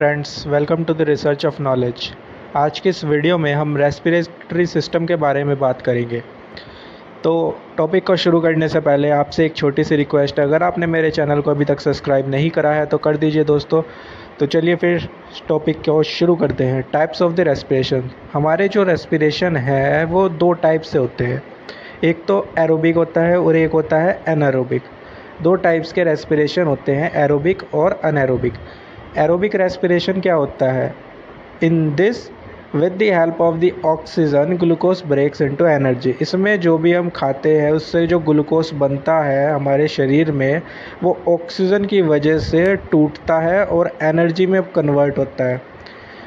Friends, welcome to the research of knowledge. आज के इस वीडियो में हम रेस्पिरेटरी सिस्टम के बारे में बात करेंगे। तो टॉपिक को शुरू करने से पहले आपसे एक छोटी सी रिक्वेस्ट है, अगर आपने मेरे चैनल को अभी तक सब्सक्राइब नहीं करा है तो कर दीजिए दोस्तों। तो चलिए फिर टॉपिक को शुरू करते हैं। Types of the respiration. हमारे जो रेस्पिरेशन है वो दो टाइप से होते हैं। एक तो एरोबिक होता है और एक होता है एनारोबिक। दो टाइप्स के रेस्पिरेशन होते हैं, एरोबिक और अनएरोबिक। एरोबिक रेस्पिरेशन क्या होता है? In this with the help of the oxygen glucose breaks into energy. इसमें जो भी हम खाते हैं उससे जो ग्लूकोज बनता है हमारे शरीर में, वो ऑक्सीजन की वजह से टूटता है और एनर्जी में कन्वर्ट होता है,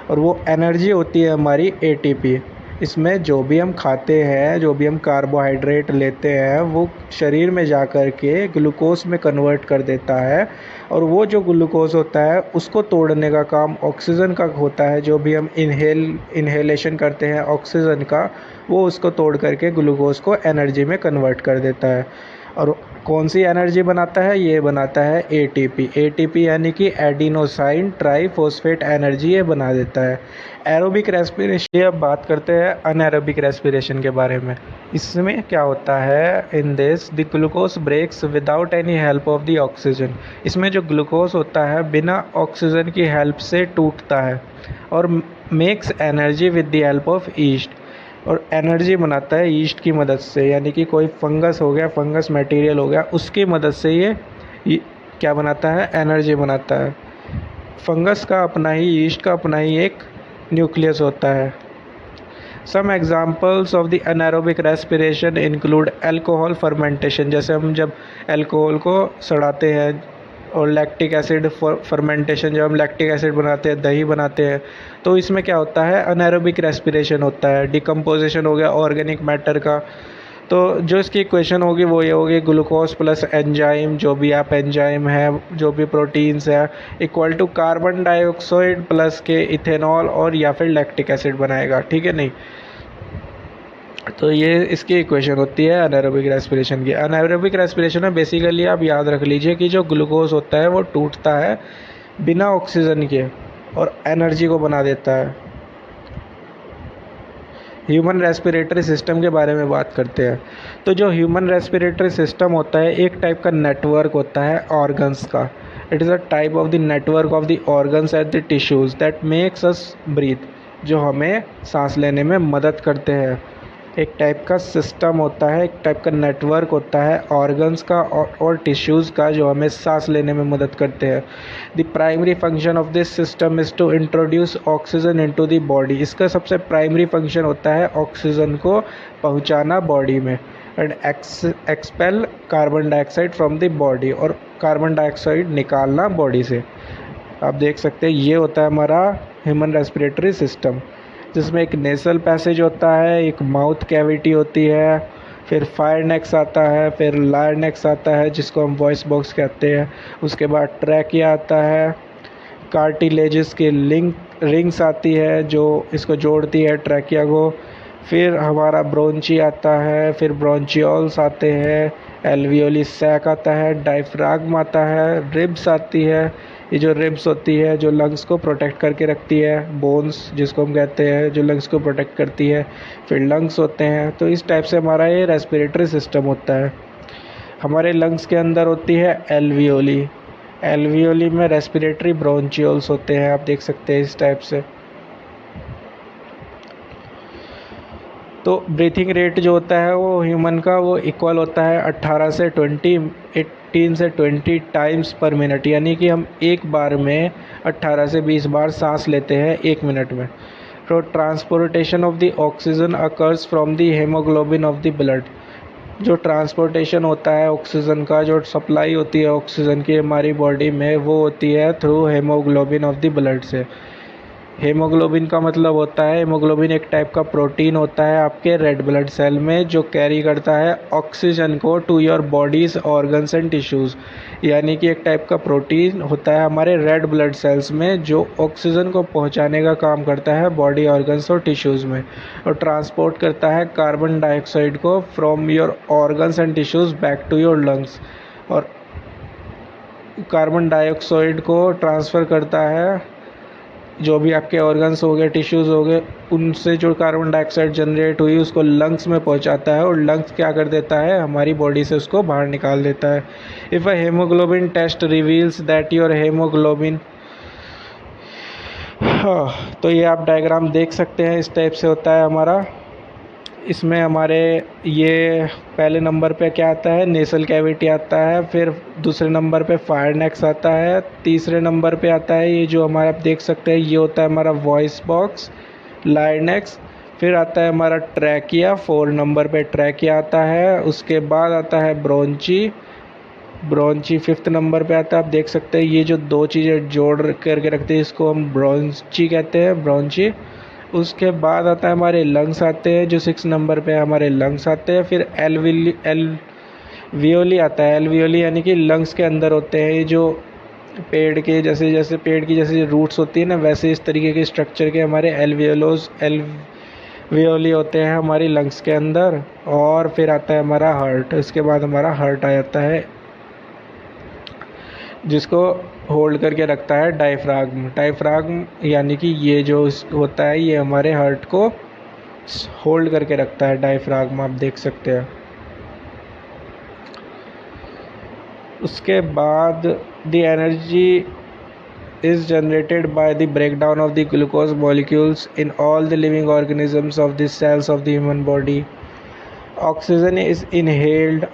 और वो एनर्जी होती है हमारी एटीपी। इसमें जो भी हम खाते हैं, जो भी हम कार्बोहाइड्रेट लेते हैं, वो शरीर में जा कर के ग्लूकोज में कन्वर्ट कर देता है, और वो जो ग्लूकोज होता है उसको तोड़ने का काम ऑक्सीजन का होता है। जो भी हम इन्हेलेशन करते हैं ऑक्सीजन का, वो उसको तोड़ करके ग्लूकोज को एनर्जी में कन्वर्ट कर देता है। और कौन सी एनर्जी बनाता है? ये बनाता है एटीपी। एटीपी यानी कि एडिनोसाइन ट्राइफॉस्फेट एनर्जी ये बना देता है। Aerobic respiration. अब बात करते हैं अनएरोबिक रेस्पिरेशन के बारे में। इसमें क्या होता है? In this the glucose breaks without any help of the oxygen. इसमें जो ग्लूकोज होता है बिना ऑक्सीजन की हेल्प से टूटता है और makes energy with the help of east, और एनर्जी बनाता है ईस्ट की मदद से। यानी कि कोई फंगस हो गया, फंगस मटेरियल हो गया, उसकी मदद से ये क्या बनाता है? एनर्जी बनाता है। फंगस का अपना ही, ईस्ट का अपना ही एक न्यूक्लियस होता है। Some examples of the anaerobic respiration include alcohol fermentation. जैसे हम जब अल्कोहल को सड़ाते हैं, और लैक्टिक एसिड फर्मेंटेशन, जब हम लैक्टिक एसिड बनाते हैं, दही बनाते हैं, तो इसमें क्या होता है? अनएरोबिक रेस्पिरेशन होता है। डिकम्पोजिशन हो गया ऑर्गेनिक मैटर का। तो जो इसकी इक्वेशन होगी वो ये होगी, ग्लूकोज प्लस एंजाइम, जो भी आप एंजाइम है, जो भी प्रोटीन्स है, equal to carbon dioxide plus के इथेनॉल और या फिर लैक्टिक एसिड बनाएगा। ठीक है नहीं? तो ये इसकी इक्वेशन होती है अनएरोबिक रेस्पिरेशन की। अनएरोबिक रेस्पिरेशन में बेसिकली आप याद रख लीजिए कि जो ग्लूकोज होता है वो टूटता है बिना ऑक्सीजन के और एनर्जी को बना देता है। ह्यूमन रेस्पिरेटरी सिस्टम के बारे में बात करते हैं। तो जो ह्यूमन रेस्पिरेटरी सिस्टम होता है एक टाइप का नेटवर्क होता है ऑर्गन्स का। It is a type of the network of the organs at the tissues that makes us breathe, जो हमें सांस लेने में मदद करते हैं। एक टाइप का सिस्टम होता है, एक टाइप का नेटवर्क होता है ऑर्गन्स का और टिश्यूज़ का, जो हमें सांस लेने में मदद करते हैं। The primary function of this system is to introduce oxygen into the body. इसका सबसे प्राइमरी फंक्शन होता है ऑक्सीजन को पहुंचाना बॉडी में, and expel carbon dioxide from the body, और कार्बन डाइऑक्साइड निकालना बॉडी से। आप देख सकते हैं ये होता है हमारा ह्यूमन रेस्पिरेटरी सिस्टम, जिसमें एक नेसल पैसेज होता है, एक माउथ कैविटी होती है, फिर फायरनेक्स आता है, फिर लायरनेक्स आता है जिसको हम वॉइस बॉक्स कहते हैं, उसके बाद ट्रैकिया आता है, कार्टिलेजेस की रिंग्स आती है जो इसको जोड़ती है ट्रैकिया को, फिर हमारा ब्रोंची आता है, फिर ब्रोंचियोल्स आते हैं, एल्वियोली सैक आता है, डायफ्राग्म आता है, रिब्स आती है। ये जो रिब्स होती है जो लंग्स को प्रोटेक्ट करके रखती है, बोन्स जिसको हम कहते हैं जो लंग्स को प्रोटेक्ट करती है, फिर लंग्स होते हैं। तो इस टाइप से हमारा ये रेस्पिरेटरी सिस्टम होता है। हमारे लंग्स के अंदर होती है एल्वियोली। एल्वियोली में रेस्पिरेटरी ब्रोंचियोल्स होते हैं, आप देख सकते हैं इस टाइप से। तो ब्रीथिंग रेट जो होता है वो ह्यूमन का वो इक्वल होता है 18 से 20 टाइम्स पर मिनट। यानी कि हम एक बार में 18 से 20 बार सांस लेते हैं एक मिनट में। तो transportation of the oxygen occurs from the haemoglobin of the blood. जो ट्रांसपोर्टेशन होता है ऑक्सीजन का, जो सप्लाई होती है ऑक्सीजन की हमारी बॉडी में, वो होती है through haemoglobin of the blood से। हेमोग्लोबिन का मतलब होता है, हेमोग्लोबिन एक टाइप का प्रोटीन होता है आपके रेड ब्लड सेल में, जो कैरी करता है ऑक्सीजन को to your body's organs and tissues. यानी कि एक टाइप का प्रोटीन होता है हमारे रेड ब्लड सेल्स में जो ऑक्सीजन को पहुंचाने का काम करता है बॉडी ऑर्गन्स और टिश्यूज़ में, और ट्रांसपोर्ट करता है कार्बन डाइऑक्साइड को from your organs and tissues back to your lungs, और कार्बन डाइऑक्साइड को ट्रांसफ़र करता है जो भी आपके ऑर्गन्स हो गए, टिश्यूज़ हो गए, उनसे जो कार्बन डाइऑक्साइड जनरेट हुई उसको लंग्स में पहुंचाता है और लंग्स क्या कर देता है, हमारी बॉडी से उसको बाहर निकाल देता है। If a haemoglobin test reveals that your haemoglobin, हाँ, तो ये आप डायग्राम देख सकते हैं, इस टाइप से होता है हमारा। इसमें हमारे ये पहले नंबर पे क्या आता है, नेसल कैविटी आता है, फिर दूसरे नंबर पे फायरनेक्स आता है, तीसरे नंबर पे आता है ये जो हमारा आप देख सकते हैं, ये होता है हमारा वॉइस बॉक्स लायनेक्स। फिर आता है हमारा ट्रैकिया, 4 नंबर पे ट्रैकिया आता है। उसके बाद आता है ब्रोंची, ब्रोंची 5th नंबर पे आता है। आप देख सकते हैं ये जो दो चीज़ें जोड़ करके रखते हैं इसको हम ब्रोंची कहते हैं, ब्रोंची। उसके बाद आता है हमारे लंग्स आते हैं, जो 6 नंबर पे हमारे लंग्स आते हैं। फिर एल्वियोली आता है, एल्वियोली यानी कि लंग्स के अंदर होते हैं। ये जो पेड़ के जैसे जैसे पेड़ की जैसे रूट्स होती है ना, वैसे इस तरीके के स्ट्रक्चर के हमारे एल्वियोली होते हैं हमारी लंग्स के अंदर। और फिर आता है हमारा हार्ट, इसके बाद हमारा हार्ट आ जाता है, जिसको होल्ड करके रखता है डायफ्राग्म। डायफ्राग्म यानी कि ये जो होता है ये हमारे हार्ट को होल्ड करके रखता है, डायफ्राग्म आप देख सकते हैं। उसके बाद the energy is generated by the breakdown of the glucose molecules in all the living organisms of the cells of the human body. Oxygen is inhaled,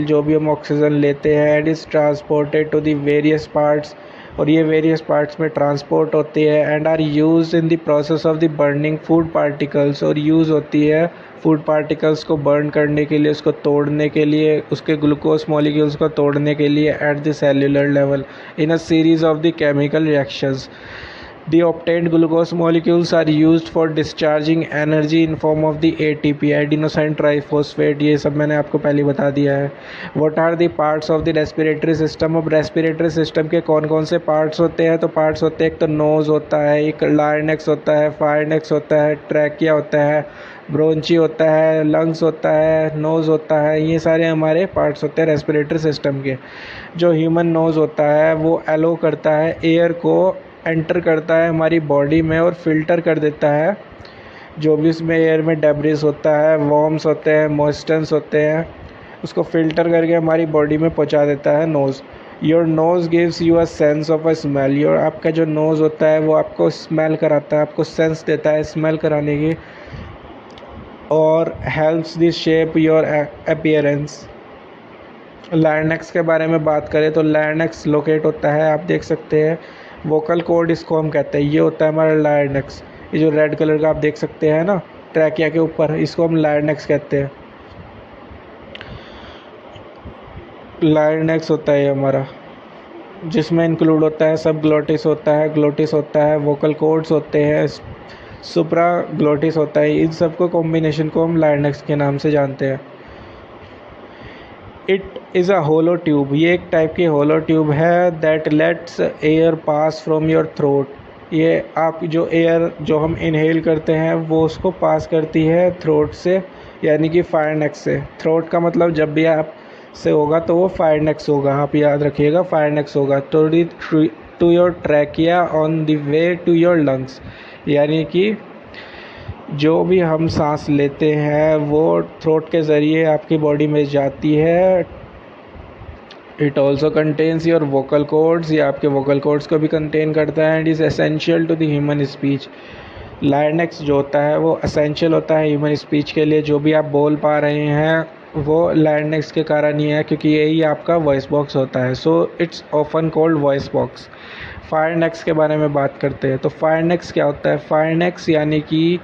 जो भी हम ऑक्सीजन लेते हैं, and is transported to the various parts, और ये various parts में transport होती है, and are use in the process of the burning food particles, और यूज़ होती है फूड पार्टिकल्स को बर्न करने के लिए, उसको तोड़ने के लिए, उसके ग्लूकोज मॉलिक्यूल्स को तोड़ने के लिए at the cellular level in a series of the chemical reactions. The obtained glucose molecules are used for discharging energy in form of the ATP, adenosine triphosphate। ये सब मैंने आपको पहले बता दिया है। What are the parts of the respiratory system? अब respiratory system के कौन कौन से parts होते हैं? तो parts होते हैं, एक तो nose होता है, एक larynx होता है, pharynx होता है, trachea होता है, ब्रोंची होता है, लंग्स होता है, नोज़ होता है। ये सारे हमारे पार्ट्स होते हैं रेस्पिरेटरी सिस्टम के। जो ह्यूमन नोज़ होता है वो एलो करता है, एयर को एंटर करता है हमारी बॉडी में और फिल्टर कर देता है जो भी उसमें एयर में डेब्रिस होता है, वॉर्म्स होते हैं, मॉइस्चर्स होते हैं, उसको फिल्टर करके हमारी बॉडी में पहुंचा देता है nose. Your nose gives you a sense of a smell. Your आपका जो नोज़ होता है वो आपको स्मेल कराता है, आपको सेंस देता है स्मेल कराने की, और helps this shape your appearance. Larynx के बारे में बात करें तो लायनेक्स लोकेट होता है, आप देख सकते हैं, वोकल कॉर्ड इसको हम कहते हैं, ये होता है हमारा लायनेक्स। ये जो रेड कलर का आप देख सकते हैं ना ट्रैकिया के ऊपर, इसको हम लायनेक्स कहते हैं। लायनेक्स होता है ये हमारा, जिसमें इंक्लूड होता है सब ग्लोटिस होता है, ग्लोटिस होता है, वोकल कॉर्ड्स होते हैं, सुप्रा ग्लोटिस होता है। इन सब को कॉम्बिनेशन को हम लायनेक्स के नाम से जानते हैं। It is a hollow tube, ये एक टाइप की होलो ट्यूब है that lets air pass from your throat. ये आप जो एयर जो हम इनहेल करते हैं वो उसको पास करती है थ्रोट से, यानी कि फायरनेक्स से। थ्रोट का मतलब जब भी आप से होगा तो वो फायरनेक्स होगा, आप याद रखिएगा फायरनेक्स होगा। To your trachea on the way to your lungs, यानी कि जो भी हम सांस लेते हैं वो थ्रोट के ज़रिए आपकी बॉडी में जाती है। It also contains your vocal cords, ये आपके वोकल कॉर्ड्स को भी कंटेन करता है, and is essential to the human speech. Larynx जो होता है वो एसेंशियल होता है ह्यूमन स्पीच के लिए, जो भी आप बोल पा रहे हैं वो लायनेक्स के कारण ही है, क्योंकि यही आपका वॉइस बॉक्स होता है। So it's often called voice box. Pharynx के बारे में बात करते हैं तो फायरनेक्स क्या होता है? फायरनेक्स यानी कि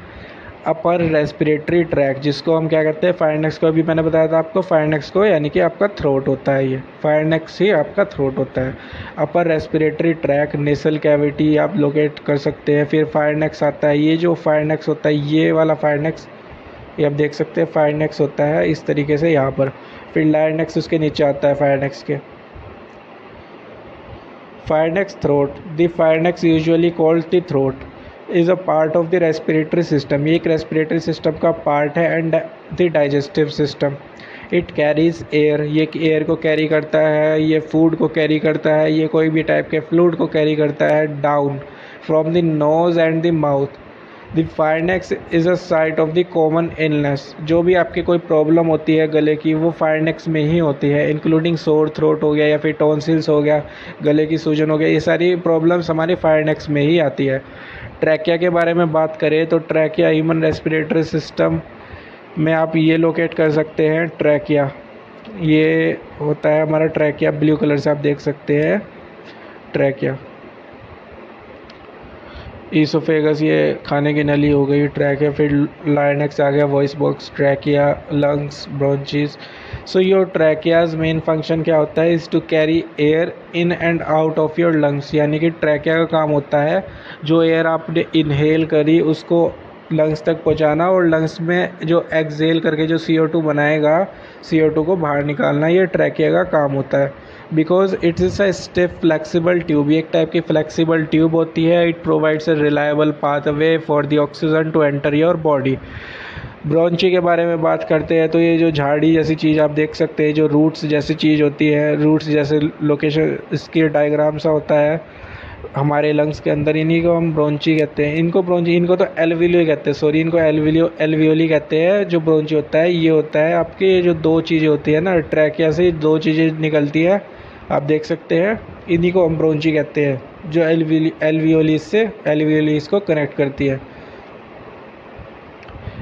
अपर रेस्पिरेटरी ट्रैक, जिसको हम क्या करते हैं, फायरनेक्स को अभी मैंने बताया था आपको, फायरनेक्स को यानी कि आपका थ्रोट होता है, ये फायरनेक्स ही आपका थ्रोट होता है। Upper respiratory tract, nasal cavity आप लोकेट कर सकते हैं। फिर फायरनेक्स आता है, ये जो फायरनेक्स होता है ये वाला फायरनेक्स, ये आप देख सकते हैं फायरनेक्स होता है इस तरीके से यहाँ पर। फिर लायनेक्स उसके नीचे आता है फायरनेक्स के। Pharynx throat, the pharynx usually called the throat is a part of the respiratory system, ये एक रेस्पिरेटरी सिस्टम का पार्ट है, and the digestive system. It carries air, ये एयर को कैरी करता है, ये फूड को कैरी करता है, ये कोई भी टाइप के फ्लूइड को कैरी करता है down from the nose and the mouth. The pharynx is a site of the common illness. जो भी आपकी कोई प्रॉब्लम होती है गले की वो pharynx में ही होती है, इंक्लूडिंग सोर थ्रोट हो गया या फिर टॉन्सिल्स हो गया, गले की सूजन हो गया, ये सारी प्रॉब्लम्स हमारी pharynx में ही आती है। ट्रैकिया के बारे में बात करें तो ट्रैकिया ह्यूमन रेस्पिरेटरी सिस्टम में आप ये लोकेट कर सकते हैं। ट्रैकिया ये होता है हमारा ट्रैकिया, ब्लू कलर से आप देख सकते हैं ट्रैकिया। ईसोफेगस ये खाने की नली हो गई, ट्रैकिया। फिर लाइनेक्स आ गया, voice box, trachea, lungs, bronchi. So your trachea's main function क्या होता है, is to carry air in and out of your lungs. यानी कि ट्रैकिया का काम होता है जो एयर आपने इनहेल करी उसको लंग्स तक पहुंचाना और लंग्स में जो एक्सहेल करके जो CO2 बनाएगा, CO2 को बाहर निकालना, ये ट्रैकिया का काम होता है। Because it's is a stiff flexible tube, ये एक टाइप की फ्लेक्सिबल ट्यूब होती है। It provides a reliable pathway for the oxygen to enter your body. Bronchi के बारे में बात करते हैं तो ये जो झाड़ी जैसी चीज़ आप देख सकते हैं, जो रूट्स जैसी चीज़ होती है, रूट्स जैसे लोकेशन इसकी डायग्राम सा होता है हमारे लंग्स के अंदर, इन्हीं को हम ब्रोंची कहते हैं। इनको तो एल्वियोली कहते हैं, सॉरी, इनको एल्वियोली कहते हैं। जो ब्रोंची होता है ये होता है आपके जो दो चीज़ें होती है ना, ट्रैकिया से दो चीज़ें निकलती है, आप देख सकते हैं, इन्हीं को हम ब्रोंची कहते हैं, जो एल्वियोली को कनेक्ट करती है।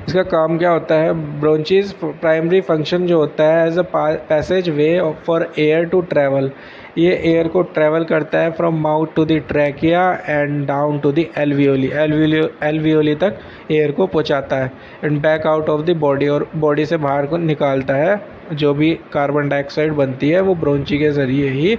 इसका काम क्या होता है, ब्रोंचीज प्राइमरी फंक्शन जो होता है as a passage way for air to travel. ये एयर को ट्रैवल करता है from mouth to the trachea and down to the alveoli तक एयर को पहुंचाता है and back out of the body, और बॉडी से बाहर को निकालता है। जो भी कार्बन डाइऑक्साइड बनती है वो ब्रोंची के ज़रिए ही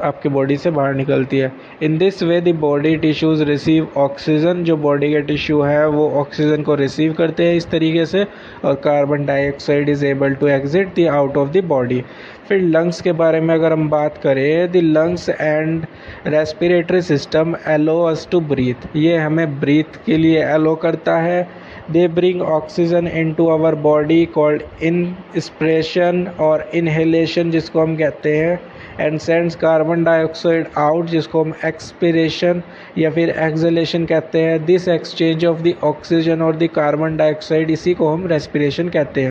आपके बॉडी से बाहर निकलती है। In this way the body tissues receive oxygen, जो बॉडी के टिश्यू है वो ऑक्सीजन को रिसीव करते हैं इस तरीके से, और carbon dioxide is able to exit the out of the body. फिर लंग्स के बारे में अगर हम बात करें, the lungs and respiratory system allow us to breathe, ये हमें ब्रीथ के लिए अलो करता है। They bring oxygen in to our body called inspiration और इनहेलेशन जिसको हम कहते हैं, and sends carbon dioxide out जिसको हम एक्सपिरेशन या फिर एक्सहेलेशन कहते हैं। This exchange of the oxygen और द कार्बन डाइऑक्साइड, इसी को हम रेस्पिरेशन कहते हैं।